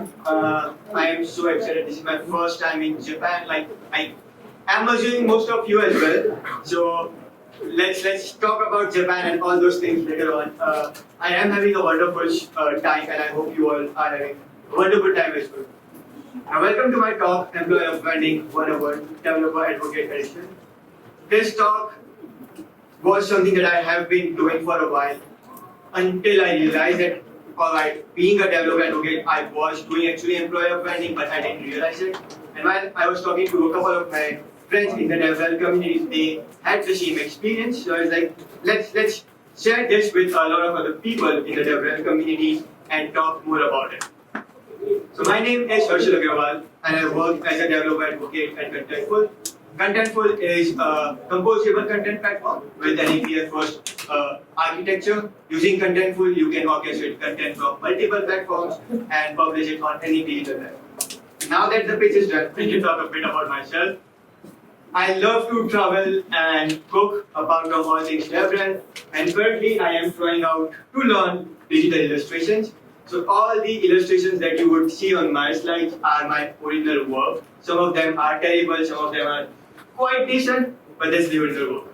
everyone. I am so excited. This is my first time in Japan. Like I am assuming most of you as well. So let's talk about Japan and all those things later on. I am having a wonderful time, and I hope you all are having a wonderful time as well. Now, welcome to my talk, Employer Branding 101, Developer Advocate Edition. This talk was something that I have been doing for a while until I realized that, alright, being a developer advocate, I was doing actually employer branding, but I didn't realize it. And while I was talking to a couple of my friends in the DevRel community, they had the same experience. So I was like, let's share this with a lot of other people in the DevRel community and talk more about it. So my name is Harshil Agrawal, and I work as a developer advocate at Contentful. Contentful is a composable content platform with an API-first architecture. Using Contentful, you can orchestrate content from multiple platforms and publish it on any digital platform. Now that the pitch is done, I can talk a bit about myself. I love to travel and cook apart from all things DevRel, and currently I am trying out to learn digital illustrations. So all the illustrations that you would see on my slides are my original work. Some of them are terrible, some of them are quite decent, but that's the original work.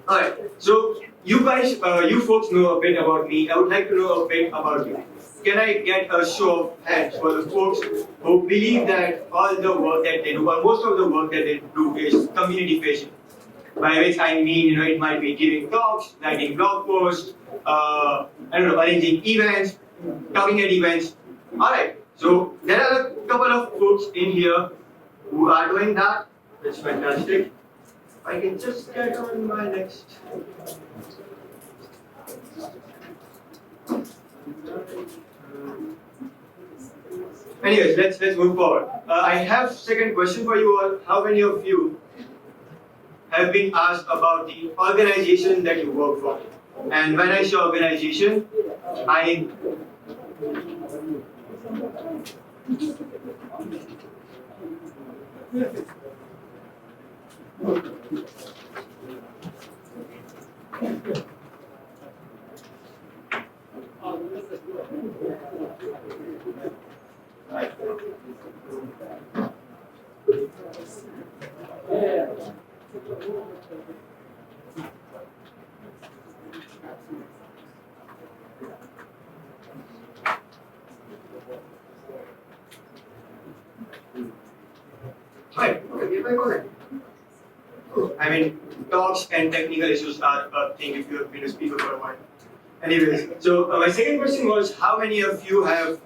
Alright, so you guys, you folks know a bit about me. I would like to know a bit about you. Can I get a show of hands for the folks who believe that all the work that they do, or most of the work that they do, is community facing? By which I mean, it might be giving talks, writing blog posts, arranging events, talking at events. Alright, so there are a couple of folks in here who are doing that. That's fantastic. I can just get on my next. Anyways, let's move forward. I have second question for you all. How many of you have been asked about the organization that you work for? And when I say organization, I Right. Okay, go ahead. I mean, talks and technical issues are a thing if you have been a speaker for a while. Anyways, so my second question was, how many of you have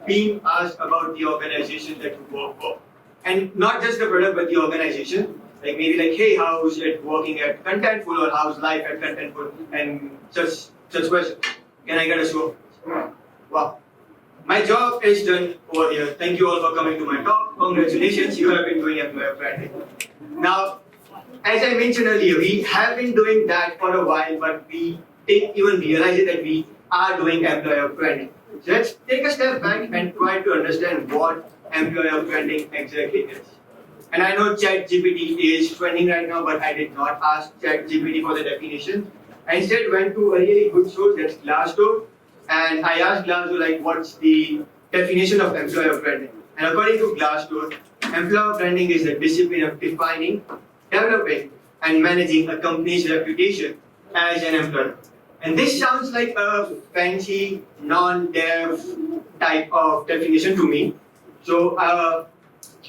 been asked about the organization that you work for? And not just the product, but the organization. Like maybe like, hey, how's it working at Contentful, or how's life at Contentful, and such questions. Can I get a show? Wow. My job is done over here. Thank you all for coming to my talk. Congratulations, you have been doing employer branding. Now, as I mentioned earlier, we have been doing that for a while, but we didn't even realize it that we are doing employer branding. So let's take a step back and try to understand what employer branding exactly is. And I know ChatGPT is trending right now, but I did not ask ChatGPT for the definition. I instead went to a really good source, that's Glassdoor. And I asked Glassdoor, like, what's the definition of employer branding? And according to Glassdoor, employer branding is the discipline of defining, developing, and managing a company's reputation as an employer. And this sounds like a fancy, non-dev type of definition to me. So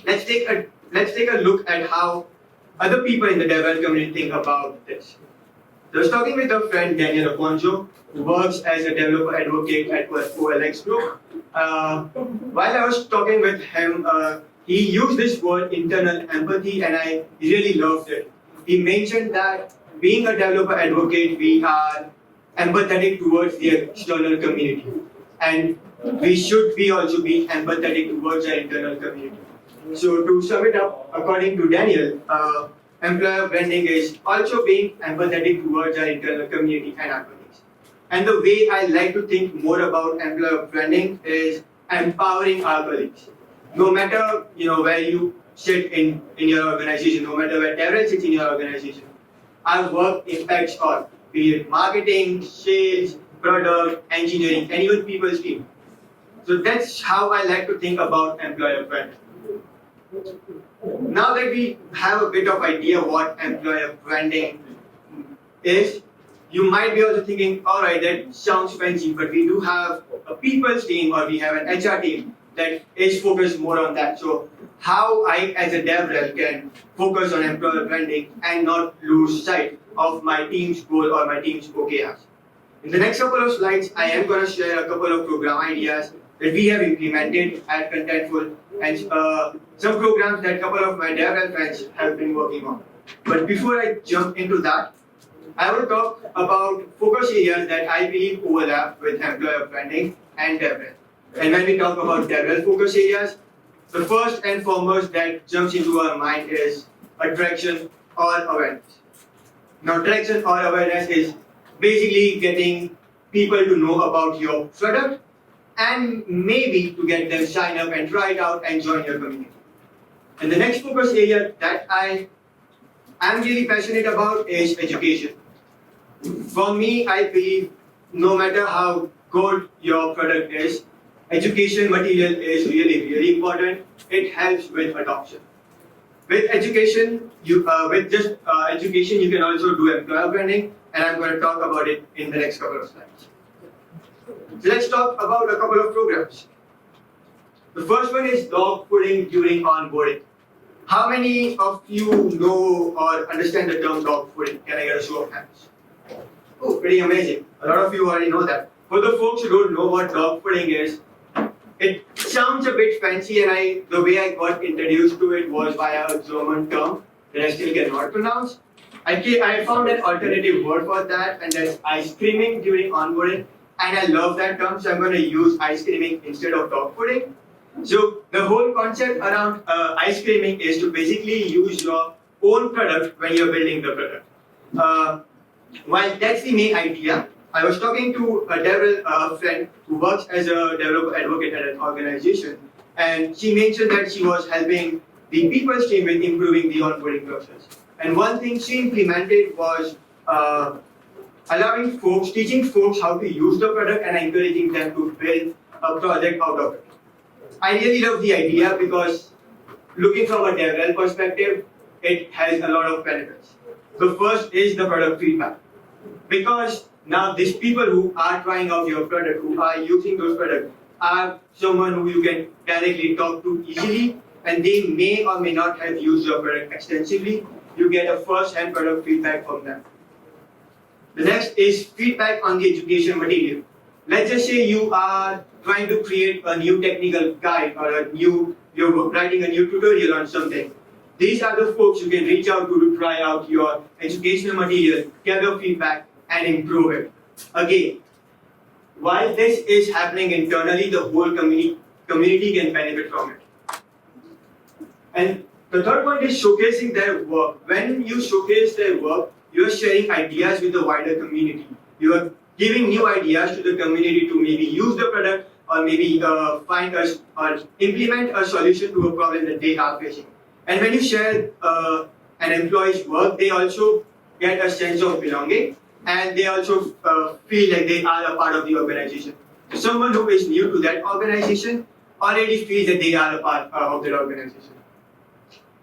let's take a look at how other people in the DevRel community think about this. So I was talking with a friend, Daniel Afonso, who works as a developer advocate at OLX Group. While I was talking with him, he used this word internal empathy, and I really loved it. He mentioned that being a developer advocate, we are empathetic towards the external community. And we should also be empathetic towards our internal community. So to sum it up, according to Daniel, employer branding is also being empathetic towards our internal community and our colleagues. And the way I like to think more about employer branding is empowering our colleagues. No matter where you sit in your organization, no matter where DevRel sits in your organization, our work impacts all, be it marketing, sales, product, engineering, and even people's team. So that's how I like to think about employer branding. Now that we have a bit of idea what employer branding is, you might be also thinking, all right, that sounds fancy, but we do have a people's team or we have an HR team that is focused more on that. So how I as a DevRel can focus on employer branding and not lose sight of my team's goal or my team's OKRs. In the next couple of slides, I am going to share a couple of program ideas that we have implemented at Contentful and some programs that a couple of my DevRel friends have been working on. But before I jump into that, I will talk about focus areas that I believe overlap with employer branding and DevRel. And when we talk about DevRel focus areas, the first and foremost that jumps into our mind is attraction or awareness. Now, attraction or awareness is basically getting people to know about your product and maybe to get them sign up and try it out and join your community. And the next focus area that I am really passionate about is education. For me, I believe no matter how good your product is, education material is really important. It helps with adoption. With education, education, you can also do employer branding, and I'm going to talk about it in the next couple of slides. So let's talk about a couple of programs. The first one is dog fooding during onboarding. How many of you know or understand the term dog fooding? Can I get a show of hands? Oh, pretty amazing. A lot of you already know that. For the folks who don't know what dog fooding is, it sounds a bit fancy, and the way I got introduced to it was via a German term that I still cannot pronounce. I found an alternative word for that, and that's ice creaming during onboarding. And I love that term, so I'm going to use ice creaming instead of dog fooding. So the whole concept around ice creaming is to basically use your own product when you're building the product. While that's the main idea, I was talking to a DevRel friend who works as a developer advocate at an organization, and she mentioned that she was helping the people's team with improving the onboarding process. And one thing she implemented was teaching folks how to use the product and encouraging them to build a project out of it. I really love the idea because looking from a DevRel perspective, it has a lot of benefits. The first is the product feedback. Because now these people who are trying out your product, who are using those products, are someone who you can directly talk to easily, and they may or may not have used your product extensively. You get a first-hand product feedback from them. The next is feedback on the education material. Let's just say you are trying to create a new technical guide or you're writing a new tutorial on something. These are the folks you can reach out to try out your educational material, gather feedback, and improve it. Again, while this is happening internally, the whole community can benefit from it. And the third one is showcasing their work. When you showcase their work, you are sharing ideas with the wider community. You are giving new ideas to the community to maybe use the product or maybe find us or implement a solution to a problem that they are facing. And when you share an employee's work, they also get a sense of belonging, and they also feel like they are a part of the organization. So someone who is new to that organization already feels that they are a part of that organization.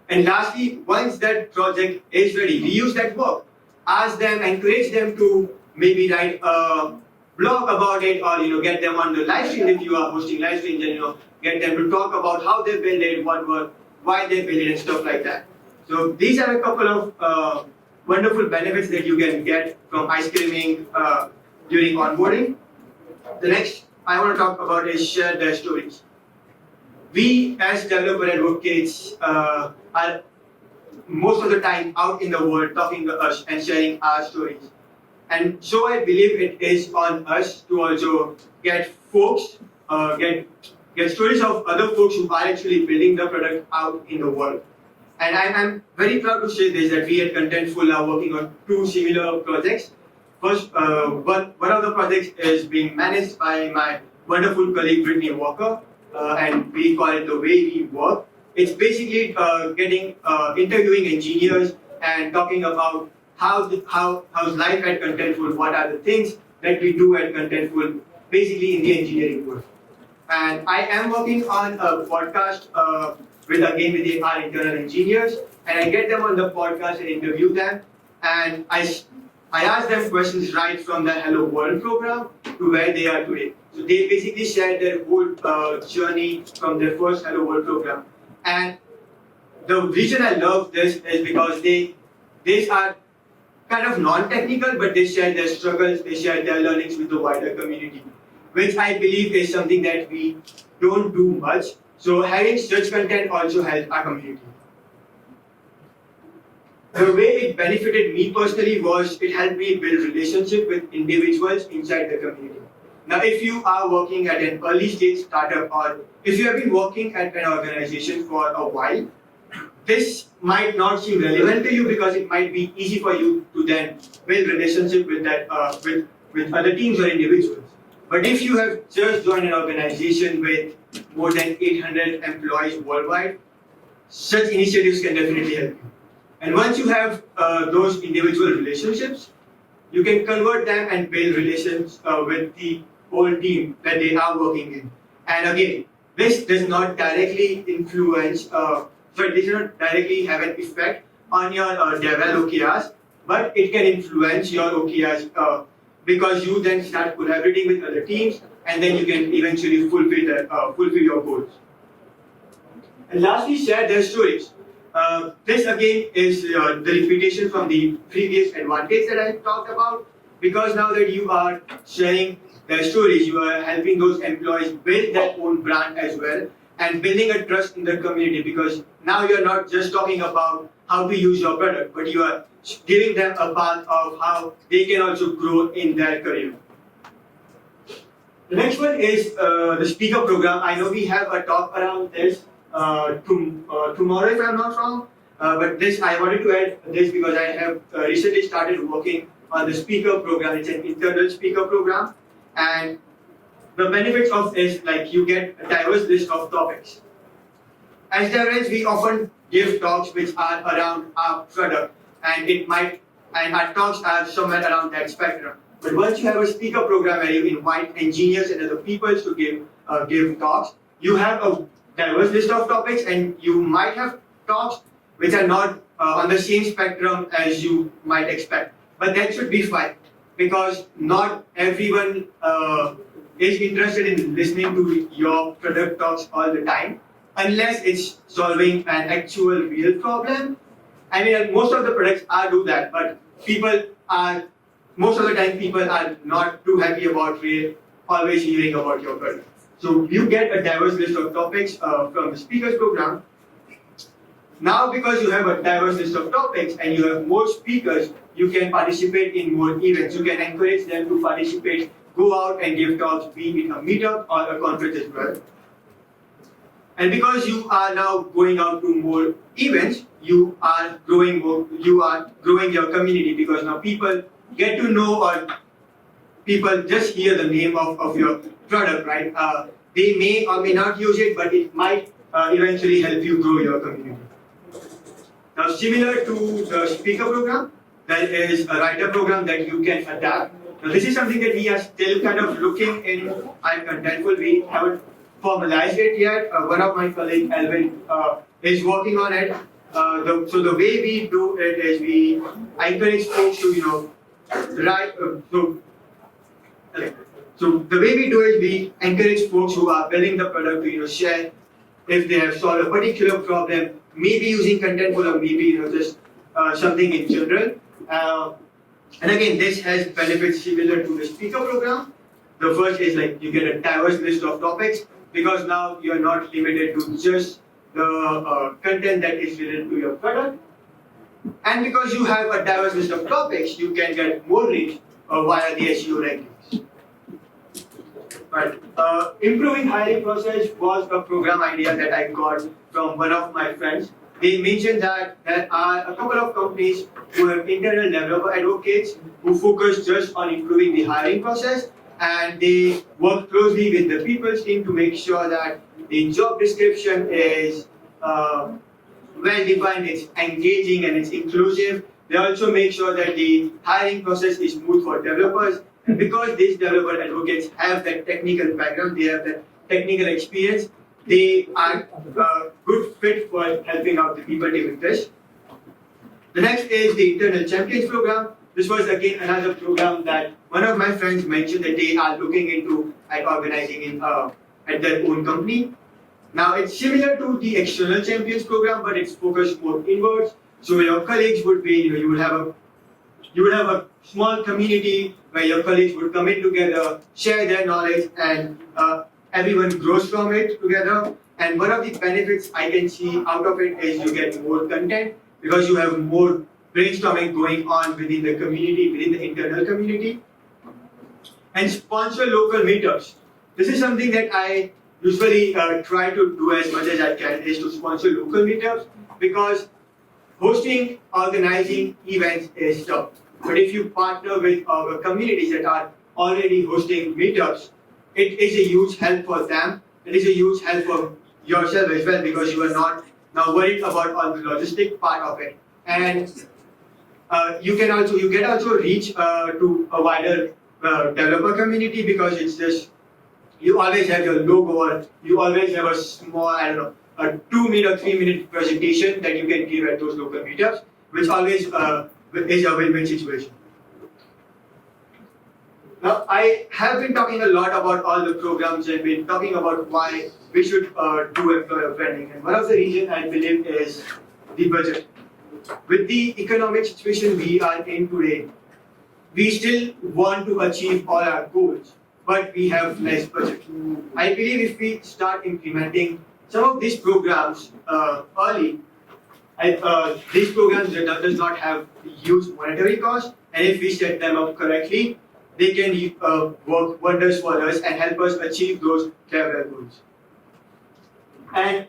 And lastly, once that project is ready, reuse that work. Ask them, encourage them to maybe write a blog about it, or get them on the live stream if you are hosting live streams, and get them to talk about how they built it, why they built it, and stuff like that. So these are a couple of wonderful benefits that you can get from ice creaming during onboarding. The next I want to talk about is share their stories. We as developer advocates are most of the time out in the world talking to us and sharing our stories. And so I believe it is on us to also get folks, get stories of other folks who are actually building the product out in the world. And I'm very proud to say this, that we at Contentful are working on two similar projects. First, one of the projects is being managed by my wonderful colleague Brittany Walker, and we call it The Way We Work. It's basically interviewing engineers and talking about how's life at Contentful, what are the things that we do at Contentful, basically in the engineering world. And I am working on a podcast with our internal engineers, and I get them on the podcast and interview them, and I ask them questions right from the Hello World program to where they are today. So they basically share their whole journey from their first Hello World program. And the reason I love this is because they are kind of non-technical, but they share their struggles, they share their learnings with the wider community, which I believe is something that we don't do much. So having such content also helps our community. The way it benefited me personally was it helped me build relationship with individuals inside the community. Now, if you are working at an early stage startup, or if you have been working at an organization for a while, this might not seem relevant to you because it might be easy for you to then build relationship with that with other teams or individuals. But if you have just joined an organization with more than 800 employees worldwide, such initiatives can definitely help you. And once you have those individual relationships, you can convert them and build relations with the whole team that they are working in. And again, this does not directly influence, this does not directly have an effect on your DevRel OKRs, but it can influence your OKRs because you then start collaborating with other teams, and then you can eventually fulfill your goals. And lastly, share their stories. This again is the repetition from the previous advantage that I talked about, because now that you are sharing their stories, you are helping those employees build their own brand as well, and building a trust in the community, because now you're not just talking about how to use your product, but you are giving them a path of how they can also grow in their career. The next one is the speaker program. I know we have a talk around this tomorrow, if I'm not wrong, but this I wanted to add this because I have recently started working on the speaker program. It's an internal speaker program, and the benefits of this, like, you get a diverse list of topics. As DevRels, we often give talks which are around our product, and our talks are somewhere around that spectrum. But once you have a speaker program where you invite engineers and other people to give talks, you have a diverse list of topics, and you might have talks which are not on the same spectrum as you might expect. But that should be fine, because not everyone is interested in listening to your product talks all the time, unless it's solving an actual real problem. I mean, most of the products do that, but most of the time people are not too happy about always hearing about your product. So you get a diverse list of topics from the speakers program. Now, because you have a diverse list of topics and you have more speakers, you can participate in more events. You can encourage them to participate, go out and give talks, be it a meetup or a conference as well. And because you are now going out to more events, you are growing your community, because now people get to know, or people just hear the name of your product, right? They may or may not use it, but it might eventually help you grow your community. Now, similar to the speaker program, there is a writer program that you can adapt. Now, this is something that we are still kind of looking in. I'm Contentful. We haven't formalized it yet. One of my colleagues, Alvin, is working on it. So the way we do it is we encourage folks to, write. So the way we do it, we encourage folks who are building the product to share if they have solved a particular problem, maybe using Contentful, or maybe just something in general. And again, this has benefits similar to the speaker program. The first is, like, you get a diverse list of topics, because now you're not limited to just the content that is related to your product. And because you have a diverse list of topics, you can get more reach via the SEO rankings. Right. Improving hiring process was a program idea that I got from one of my friends. They mentioned that there are a couple of companies who have internal developer advocates who focus just on improving the hiring process, and they work closely with the people's team to make sure that the job description is well defined, it's engaging, and it's inclusive. They also make sure that the hiring process is smooth for developers. And because these developer advocates have that technical background, they have that technical experience. They are a good fit for helping out the people team interest. The next is the Internal Champions Program. This was again another program that one of my friends mentioned that they are looking into at organizing in at their own company. Now it's similar to the External Champions Program, but it's focused more inwards. So your colleagues would be, you would have a small community where your colleagues would come in together, share their knowledge, and everyone grows from it together. And one of the benefits I can see out of it is you get more content because you have more brainstorming going on within the community, within the internal community. And sponsor local meetups. This is something that I usually try to do as much as I can, is to sponsor local meetups, because hosting, organizing events is tough. But if you partner with our communities that are already hosting meetups, it is a huge help for them. It is a huge help for yourself as well, because you are not now worried about all the logistic part of it. And you get also reach to a wider developer community, because it's just, you always have your logo, or you always have a small, I don't know, a 2-minute or 3-minute presentation that you can give at those local meetups, which always is a win-win situation. Now, I have been talking a lot about all the programs and been talking about why we should do employer branding. And one of the reasons I believe is the budget. With the economic situation we are in today, we still want to achieve all our goals, but we have less budget. I believe if we start implementing some of these programs early, these programs that does not have huge monetary cost, and if we set them up correctly, they can work wonders for us and help us achieve those DevRel goals. And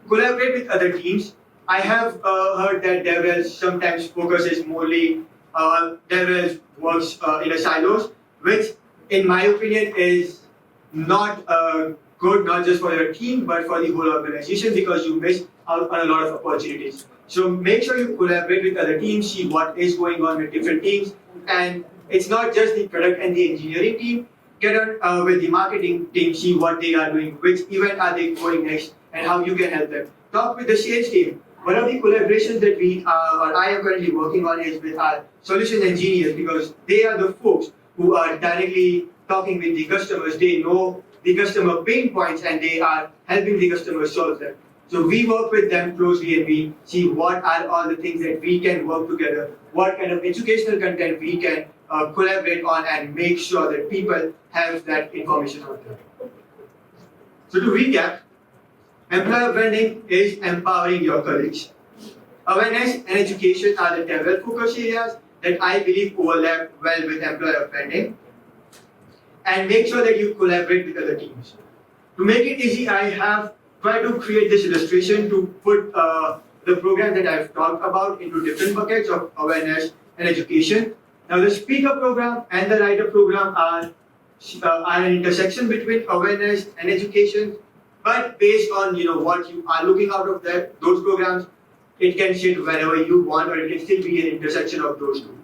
collaborate with other teams. I have heard that DevRel sometimes focuses morely, DevRel works in a silos, which in my opinion is not good, not just for your team, but for the whole organization, because you miss out on a lot of opportunities. So make sure you collaborate with other teams, see what is going on with different teams, and it's not just the product and the engineering team. Get on with the marketing team, see what they are doing, which event are they going next, and how you can help them. Talk with the sales team. One of the collaborations that I am currently working on is with our solution engineers, because they are the folks who are directly talking with the customers. They know the customer pain points and they are helping the customer solve them. So we work with them closely and we see what are all the things that we can work together, what kind of educational content we can collaborate on, and make sure that people have that information out there. So to recap, employer branding is empowering your colleagues. Awareness and education are the DevRel focus areas that I believe overlap well with employer branding. And make sure that you collaborate with other teams. To make it easy, I have tried to create this illustration to put the program that I've talked about into different buckets of awareness and education. Now the speaker program and the writer program are an intersection between awareness and education, but based on what you are looking out of those programs, it can sit wherever you want, or it can still be an intersection of those two.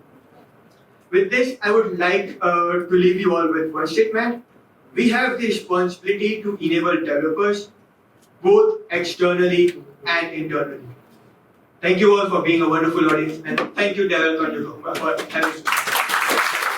With this, I would like to leave you all with one statement. We have the responsibility to enable developers both externally and internally. Thank you all for being a wonderful audience, and thank you DevRelCon Yokohama for having me.